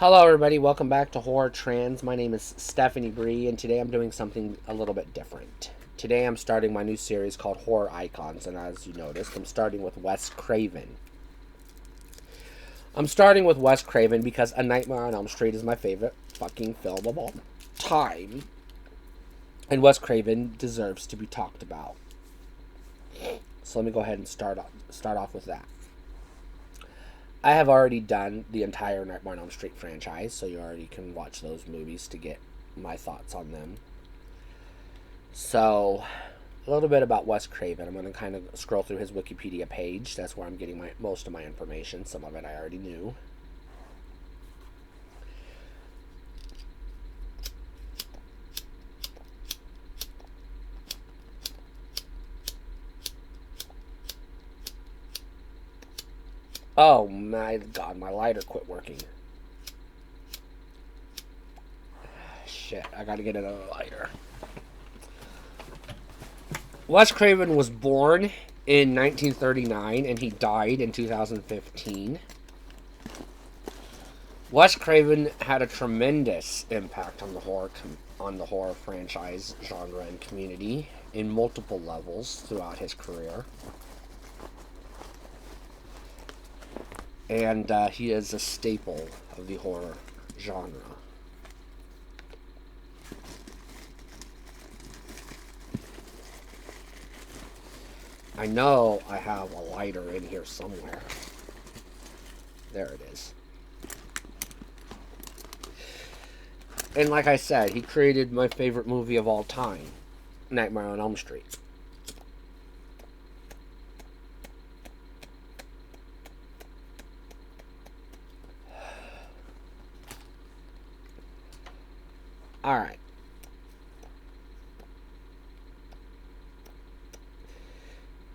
Hello, everybody. Welcome back to Horror Trends. My name is Stephanie Bree, and today I'm doing something a little bit different. Today I'm starting my new series called Horror Icons, and as you noticed, I'm starting with Wes Craven. I'm starting with Wes Craven because A Nightmare on Elm Street is my favorite fucking film of all time, and Wes Craven deserves to be talked about. So let me go ahead and start off with that. I have already done the entire Nightmare on Elm Street franchise, so you already can watch those movies to get my thoughts on them. So, a little bit about Wes Craven. I'm going to kind of scroll through his Wikipedia page. That's where I'm getting most of my information. Some of it I already knew. Oh my god, my lighter quit working. Shit, I gotta get another lighter. Wes Craven was born in 1939 and he died in 2015. Wes Craven had a tremendous impact on the horror franchise genre and community in multiple levels throughout his career. And he is a staple of the horror genre. I know I have a lighter in here somewhere. There it is. And like I said, he created my favorite movie of all time, Nightmare on Elm Street. Alright.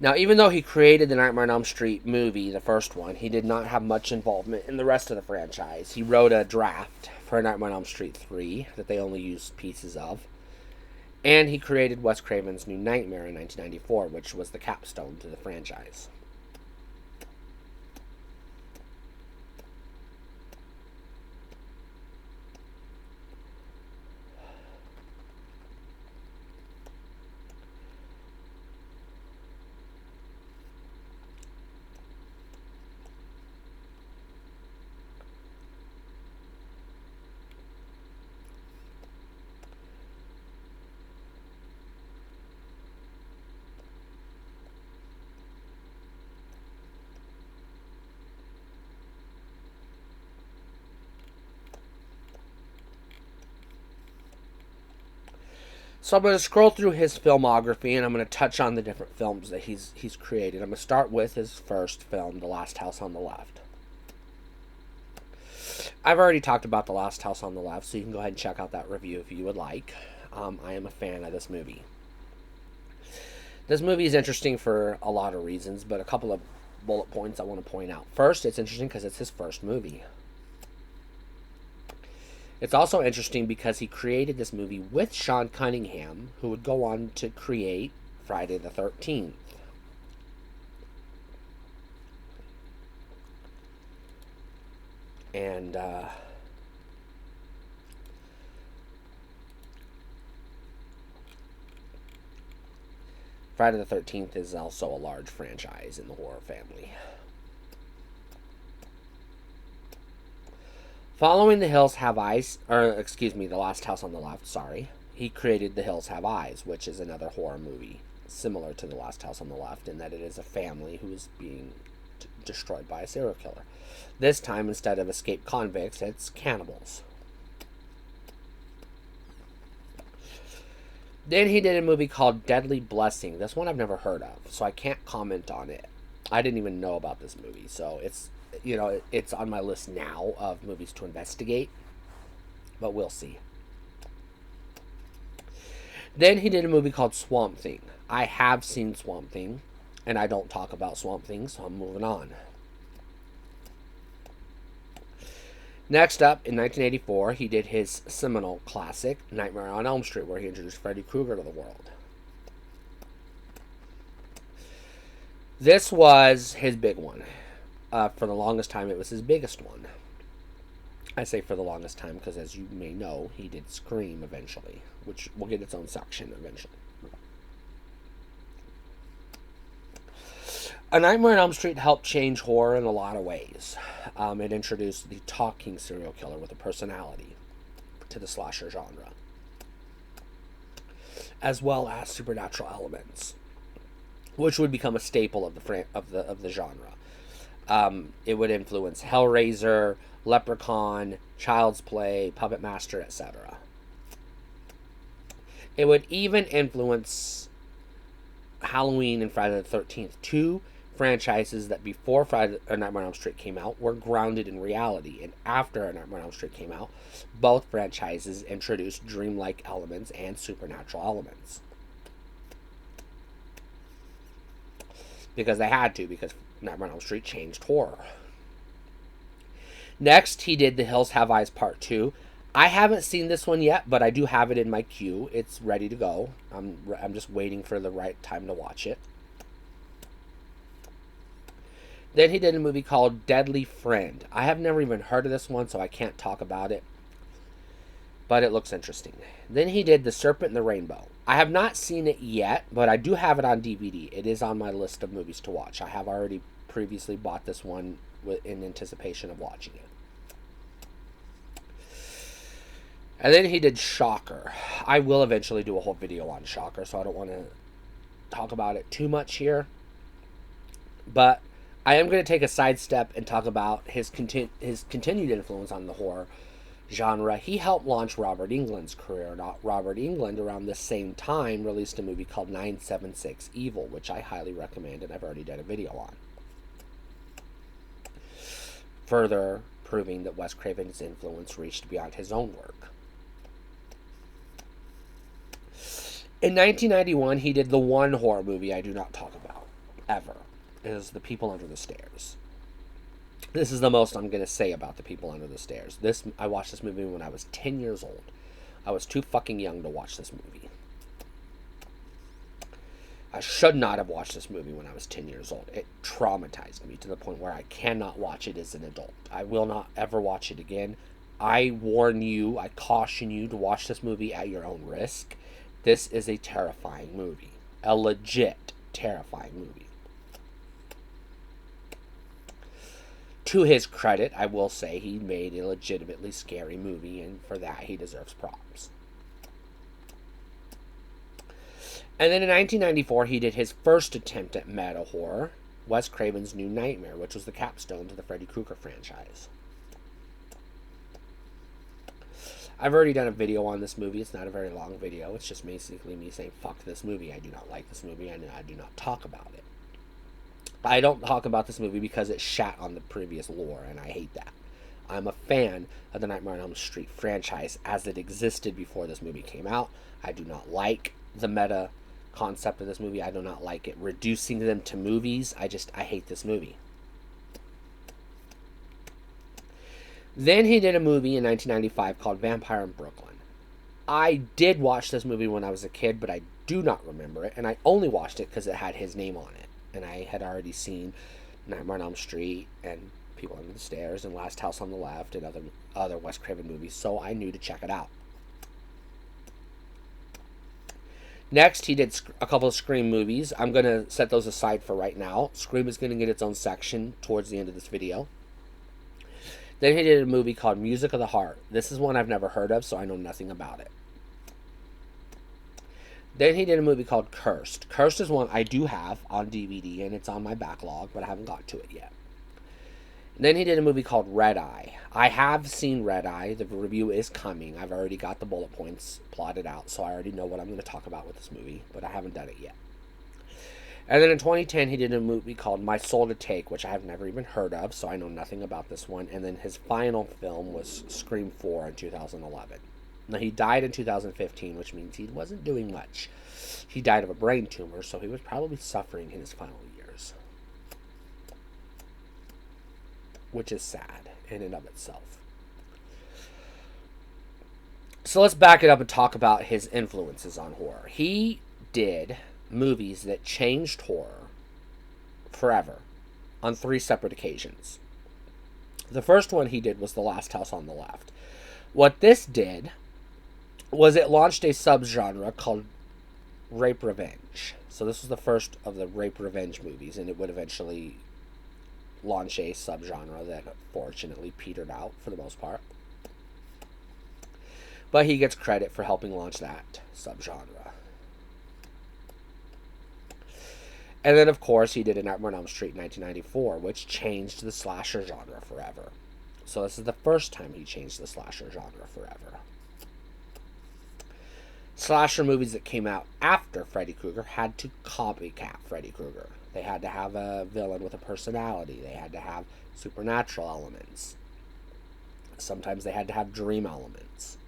Now, even though he created the Nightmare on Elm Street movie, the first one, he did not have much involvement in the rest of the franchise. He wrote a draft for Nightmare on Elm Street 3 that they only used pieces of. And he created Wes Craven's New Nightmare in 1994, which was the capstone to the franchise. So I'm going to scroll through his filmography and I'm going to touch on the different films that he's created. I'm going to start with his first film, The Last House on the Left. I've already talked about The Last House on the Left, so you can go ahead and check out that review if you would like. I am a fan of this movie. This movie is interesting for a lot of reasons, but a couple of bullet points I want to point out. First, it's interesting because it's his first movie. It's also interesting because he created this movie with Sean Cunningham, who would go on to create Friday the 13th. And Friday the 13th is also a large franchise in the horror family. Following The Hills Have Eyes, The Last House on the Left, sorry, he created The Hills Have Eyes, which is another horror movie similar to The Last House on the Left in that it is a family who is being destroyed by a serial killer. This time, instead of escaped convicts, it's cannibals. Then he did a movie called Deadly Blessing. This one I've never heard of, so I can't comment on it. I didn't even know about this movie, so it's on my list now of movies to investigate, but we'll see. Then he did a movie called Swamp Thing. I have seen Swamp Thing, and I don't talk about Swamp Thing, so I'm moving on. Next up, in 1984, he did his seminal classic, Nightmare on Elm Street, where he introduced Freddy Krueger to the world. This was his big one. For the longest time, it was his biggest one. I say for the longest time because, as you may know, he did Scream eventually, which will get its own section eventually. A Nightmare on Elm Street helped change horror in a lot of ways. It introduced the talking serial killer with a personality to the slasher genre, as well as supernatural elements, which would become a staple of the genre. It would influence Hellraiser, Leprechaun, Child's Play, Puppet Master, etc. It would even influence Halloween and Friday the 13th, two franchises that before Nightmare on Elm Street came out were grounded in reality, and after Nightmare on Elm Street came out, both franchises introduced dreamlike elements and supernatural elements. Because they had to, because Nightmare on Elm Street changed horror. Next, he did The Hills Have Eyes Part 2. I haven't seen this one yet, but I do have it in my queue. It's ready to go. I'm just waiting for the right time to watch it. Then he did a movie called Deadly Friend. I have never even heard of this one, so I can't talk about it. But it looks interesting. Then he did The Serpent and the Rainbow. I have not seen it yet, but I do have it on DVD. It is on my list of movies to watch. I have already previously bought this one in anticipation of watching it. And then he did Shocker. I will eventually do a whole video on Shocker, so I don't want to talk about it too much here. But I am going to take a sidestep and talk about his continued influence on the horror genre. He helped launch Robert Englund's career. Robert Englund, around the same time, released a movie called 976 Evil, which I highly recommend, and I've already done a video on. Further proving that Wes Craven's influence reached beyond his own work. In 1991, he did the one horror movie I do not talk about, ever. It is The People Under the Stairs. This is the most I'm going to say about The People Under the Stairs. I watched this movie when I was 10 years old. I was too fucking young to watch this movie. I should not have watched this movie when I was 10 years old. It traumatized me to the point where I cannot watch it as an adult. I will not ever watch it again. I warn you, I caution you to watch this movie at your own risk. This is a terrifying movie. A legit terrifying movie. To his credit, I will say he made a legitimately scary movie, and for that he deserves props. And then in 1994, he did his first attempt at meta horror, Wes Craven's New Nightmare, which was the capstone to the Freddy Krueger franchise. I've already done a video on this movie. It's not a very long video. It's just basically me saying, fuck this movie. I do not like this movie, and I do not talk about it. I don't talk about this movie because it shat on the previous lore, and I hate that. I'm a fan of the Nightmare on Elm Street franchise as it existed before this movie came out. I do not like the meta concept of this movie. I do not like it reducing them to movies. I hate this movie. Then he did a movie in 1995 called Vampire in Brooklyn. I did watch this movie when I was a kid, but I do not remember it, and I only watched it because it had his name on it. And I had already seen Nightmare on Elm Street and People Under the Stairs and Last House on the Left and other Wes Craven movies, so I knew to check it out. Next, he did a couple of Scream movies. I'm going to set those aside for right now. Scream is going to get its own section towards the end of this video. Then he did a movie called Music of the Heart. This is one I've never heard of, so I know nothing about it. Then he did a movie called Cursed. Cursed is one I do have on DVD, and it's on my backlog, but I haven't got to it yet. And then he did a movie called Red Eye. I have seen Red Eye. The review is coming. I've already got the bullet points plotted out, so I already know what I'm going to talk about with this movie, but I haven't done it yet. And then in 2010, he did a movie called My Soul to Take, which I have never even heard of, so I know nothing about this one. And then his final film was Scream 4 in 2011. Now, he died in 2015, which means he wasn't doing much. He died of a brain tumor, so he was probably suffering in his final years. Which is sad in and of itself. So let's back it up and talk about his influences on horror. He did movies that changed horror forever on 3 separate occasions. The first one he did was The Last House on the Left. What this did was it launched a subgenre called rape revenge. So this was the first of the rape revenge movies, and it would eventually launch a subgenre that fortunately petered out for the most part. But he gets credit for helping launch that subgenre. And then, of course, he did A Nightmare on Elm Street in 1994, which changed the slasher genre forever. So this is the first time he changed the slasher genre forever. Slasher movies that came out after Freddy Krueger had to copycat Freddy Krueger. They had to have a villain with a personality. They had to have supernatural elements. Sometimes they had to have dream elements.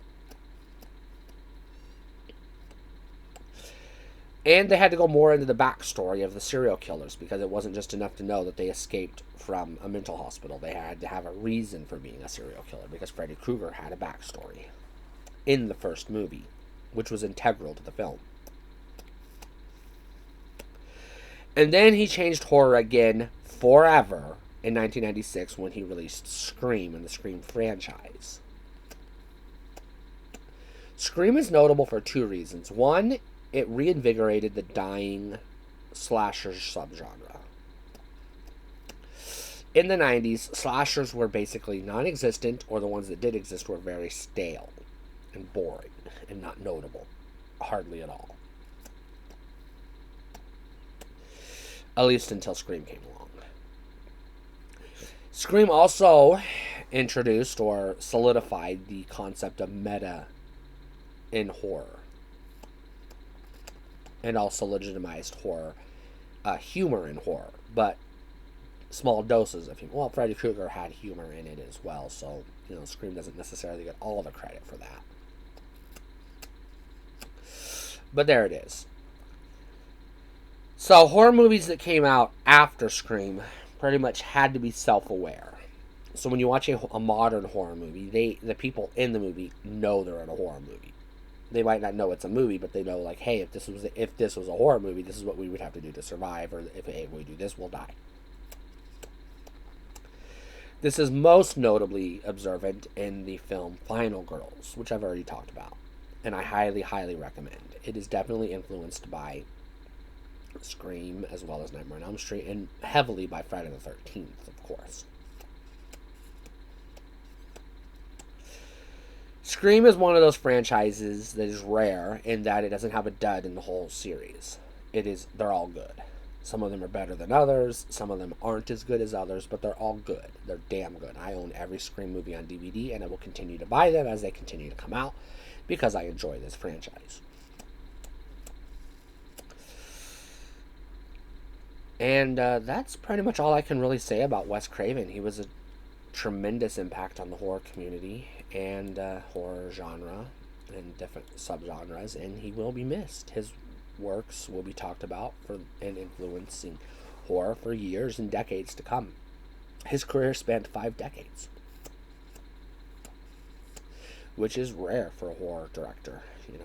And they had to go more into the backstory of the serial killers, because it wasn't just enough to know that they escaped from a mental hospital. They had to have a reason for being a serial killer, because Freddy Krueger had a backstory in the first movie, which was integral to the film. And then he changed horror again forever in 1996 when he released Scream and the Scream franchise. Scream is notable for two reasons. One, it reinvigorated the dying slasher subgenre. In the 90s, slashers were basically non-existent, or the ones that did exist were very stale and boring and not notable. Hardly at all. At least until Scream came along. Scream also introduced or solidified the concept of meta in horror. And also legitimized horror, humor in horror, but small doses of humor. Well, Freddy Krueger had humor in it as well, so, Scream doesn't necessarily get all the credit for that. But there it is. So, horror movies that came out after Scream pretty much had to be self-aware. So when you watch a modern horror movie, the people in the movie know they're in a horror movie. They might not know it's a movie, but they know, like, hey, if this was a horror movie, this is what we would have to do to survive, or if we do this, we'll die. This is most notably observant in the film Final Girls, which I've already talked about, and I highly, highly recommend. It is definitely influenced by Scream, as well as Nightmare on Elm Street, and heavily by Friday the 13th, of course. Scream is one of those franchises that is rare in that it doesn't have a dud in the whole series. They're all good. Some of them are better than others. Some of them aren't as good as others, but they're all good. They're damn good. I own every Scream movie on DVD, and I will continue to buy them as they continue to come out because I enjoy this franchise. And that's pretty much all I can really say about Wes Craven. He was a tremendous impact on the horror community and horror genre and different subgenres, and he will be missed. His works will be talked about and influencing horror for years and decades to come. His career spanned 5 decades, which is rare for a horror director.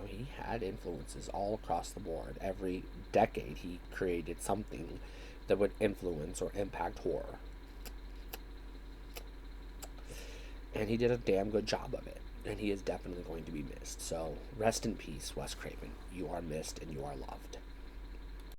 He had influences all across the board. Every decade he created something that would influence or impact horror. And he did a damn good job of it. And he is definitely going to be missed. So, rest in peace, Wes Craven. You are missed and you are loved.